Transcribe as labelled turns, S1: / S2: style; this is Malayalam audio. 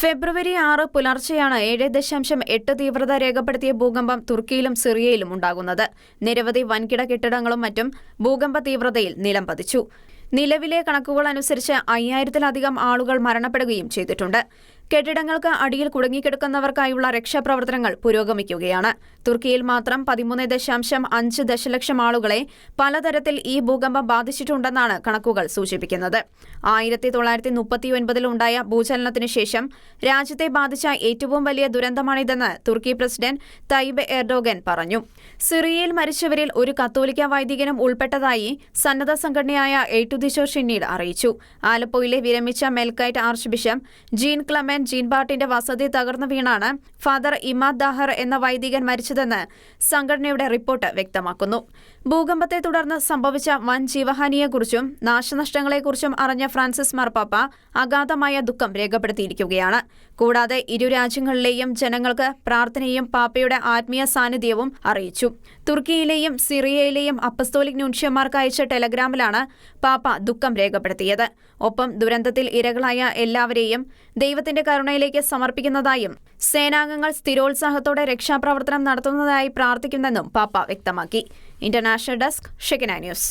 S1: ഫെബ്രുവരി 6 പുലർച്ചെയാണ് 7.8 തീവ്രത രേഖപ്പെടുത്തിയ ഭൂകമ്പം തുർക്കിയിലും സിറിയയിലും ഉണ്ടാകുന്നത്. നിരവധി വൻകിട കെട്ടിടങ്ങളും മറ്റും ഭൂകമ്പ തീവ്രതയിൽ നിലംപതിച്ചു. നിലവിലെ കണക്കുകൾ അനുസരിച്ച് 5000-ലധികം ആളുകൾ മരണപ്പെടുകയും ചെയ്തിട്ടുണ്ട്. കെട്ടിടങ്ങൾക്ക് അടിയിൽ കുടുങ്ങിക്കിടക്കുന്നവർക്കായുള്ള രക്ഷാപ്രവർത്തനങ്ങൾ പുരോഗമിക്കുകയാണ്. തുർക്കിയിൽ മാത്രം 13.5 ദശലക്ഷം ആളുകളെ പലതരത്തിൽ ഈ ഭൂകമ്പം ബാധിച്ചിട്ടുണ്ടെന്നാണ് കണക്കുകൾ സൂചിപ്പിക്കുന്നത്. 1939 ഉണ്ടായ ഭൂചലനത്തിനു ശേഷം രാജ്യത്തെ ബാധിച്ച ഏറ്റവും വലിയ ദുരന്തമാണിതെന്ന് തുർക്കി പ്രസിഡന്റ് തയ്യിബ് എർഡോഗൻ പറഞ്ഞു. സിറിയയിൽ മരിച്ചവരിൽ ഒരു കത്തോലിക്ക വൈദികനും ഉൾപ്പെട്ടതായി സന്നദ്ധ സംഘടനയായ എയ്റ്റുദിശോ ഷിന്നീഡ് അറിയിച്ചു. ആലപ്പോയിലെ വിരമിച്ച Melkite archbishop Jean Clement ജീൻബാർട്ടിന്റെ വസതി തകർന്നു വീണാണ് ഫാദർ ഇമാദ് ദാഹർ എന്ന വൈദികൻ മരിച്ചതെന്ന് സംഘടനയുടെ റിപ്പോർട്ട് വ്യക്തമാക്കുന്നു. ഭൂകമ്പത്തെ തുടർന്ന് സംഭവിച്ച വൻ ജീവഹാനിയെക്കുറിച്ചും നാശനഷ്ടങ്ങളെക്കുറിച്ചും അറിഞ്ഞ ഫ്രാൻസിസ് മാർപ്പാപ്പ അഗാധമായ ദുഃഖം രേഖപ്പെടുത്തിയിരിക്കുകയാണ്. കൂടാതെ ഇരു രാജ്യങ്ങളിലെയും ജനങ്ങൾക്ക് പ്രാർത്ഥനയും പാപ്പയുടെ ആത്മീയ സാന്നിധ്യവും അറിയിച്ചു. തുർക്കിയിലെയും സിറിയയിലെയും അപ്പസ്തോലിക് നൂൻഷ്യന്മാർക്ക് അയച്ച ടെലഗ്രാമിലാണ് പാപ്പ ദുഃഖം രേഖപ്പെടുത്തിയത്. ഒപ്പം ദുരന്തത്തിൽ ഇരകളായ എല്ലാവരെയും ദൈവത്തിന്റെ കരുണയിലേക്ക് സമർപ്പിക്കുന്നതായും സേനാംഗങ്ങൾ സ്ഥിരോത്സാഹത്തോടെ രക്ഷാപ്രവർത്തനം നടത്തുന്നതായി പ്രാർത്ഥിക്കുന്നെന്നും പാപ്പ വ്യക്തമാക്കി. International desk Shekinah news.